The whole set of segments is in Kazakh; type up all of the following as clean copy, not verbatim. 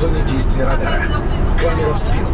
зоне действия радара. Камеру сбил.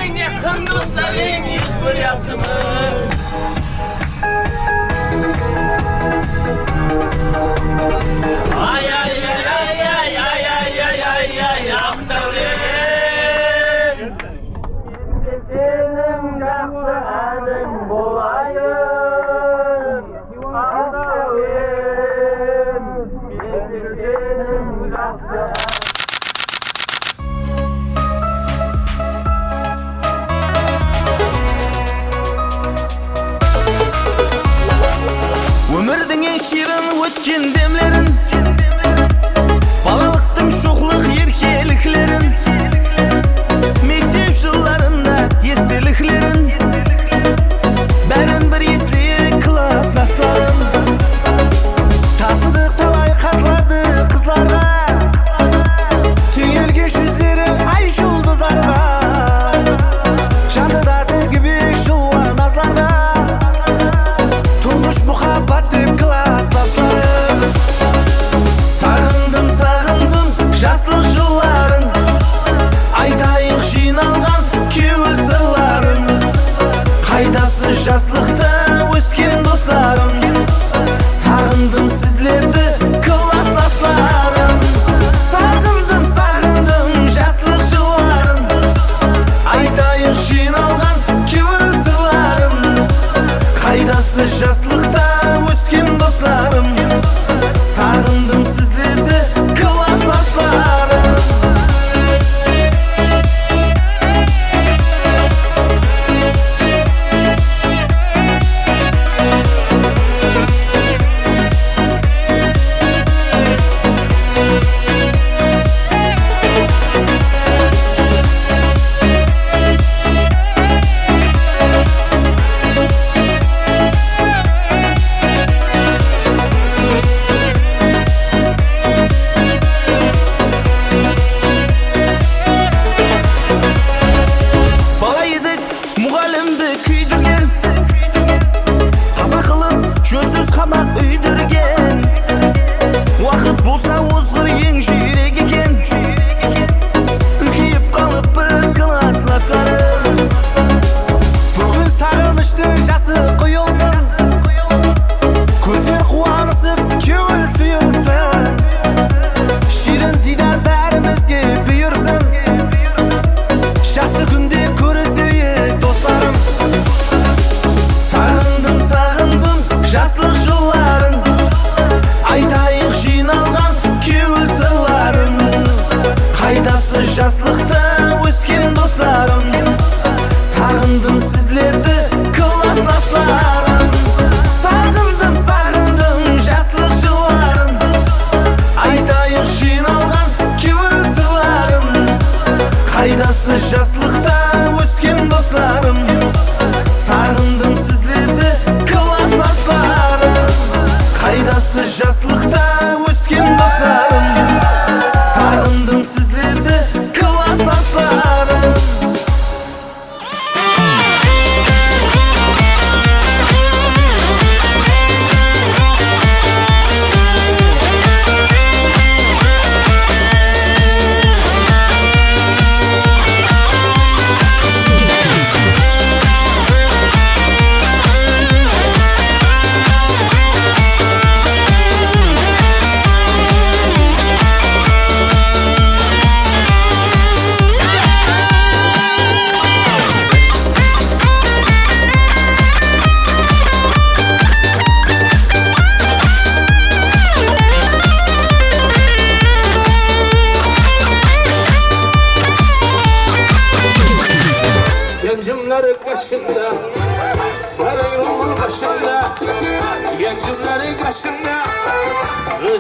En yakın dostların yüz yaptımız. Ay ay ay ay ay ay ay ay ay ay Aksavrim. Senin kaklı adın bolayım. Aksavrim. Senin kaklı Өмірдің ең ширын өткен демлерін, балалықтың шоқлық еркеліклерін, мектеп жылдарында естеліклерін, бәрін бір естейік класстастарым. Тасыдық талай хаттарды қызларға, түйілген жүздері ай жұлдыздарға, жадыда тігібек жылуан назларға, тұңғыш мұхаббат деп класстастарым. Сағындым, сағындым жастық жылларын, айтайық жиналған кеуіл сырларын. Қайдасы жастықта өскен достарым, сағындым сізлерді класстастарым. Сағындым, сағындым жастық жылларын, айтайық жиналған кеуіл сырларын. Қайдасы жастықта өскен достарым, сағындым сізлерді класстастарым. Бала едік мұғалімді күйдірген, қапа қылып жөнсіз қамақ үйдірген. Уақыт болса озғыр ең жүйрек екен, үлкейіп қалып біз класстастарым. Бүгін сағынышты жасы құйылсын, көздер қуанысып көңіл сұйылсын. Ширин дидар бәрімізге бұйырсын, жақсы күнде көрісейік достарым. Сағындым, сағындым жастық жылларын, айтайық жиналған кеуіл сырларын. Қайдасы жастықта өскен достарым, сағындым сізлерді класстастарым. Сағындым, сағындым жастық жылларын, айтайық жиналған кеуіл сырларын. Қайдасы жастықта өскен достарым, сағындым сізлерді класстастарым. Қайдасы жастықта өскен достарым, сағындым сізлерді класстастарым.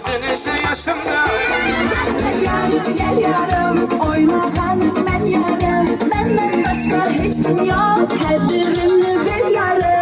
Gözün işi yaşımda. Gel yarım, oynagan ben yarım. Benden başka hiç kim yok, her birini bir yarım.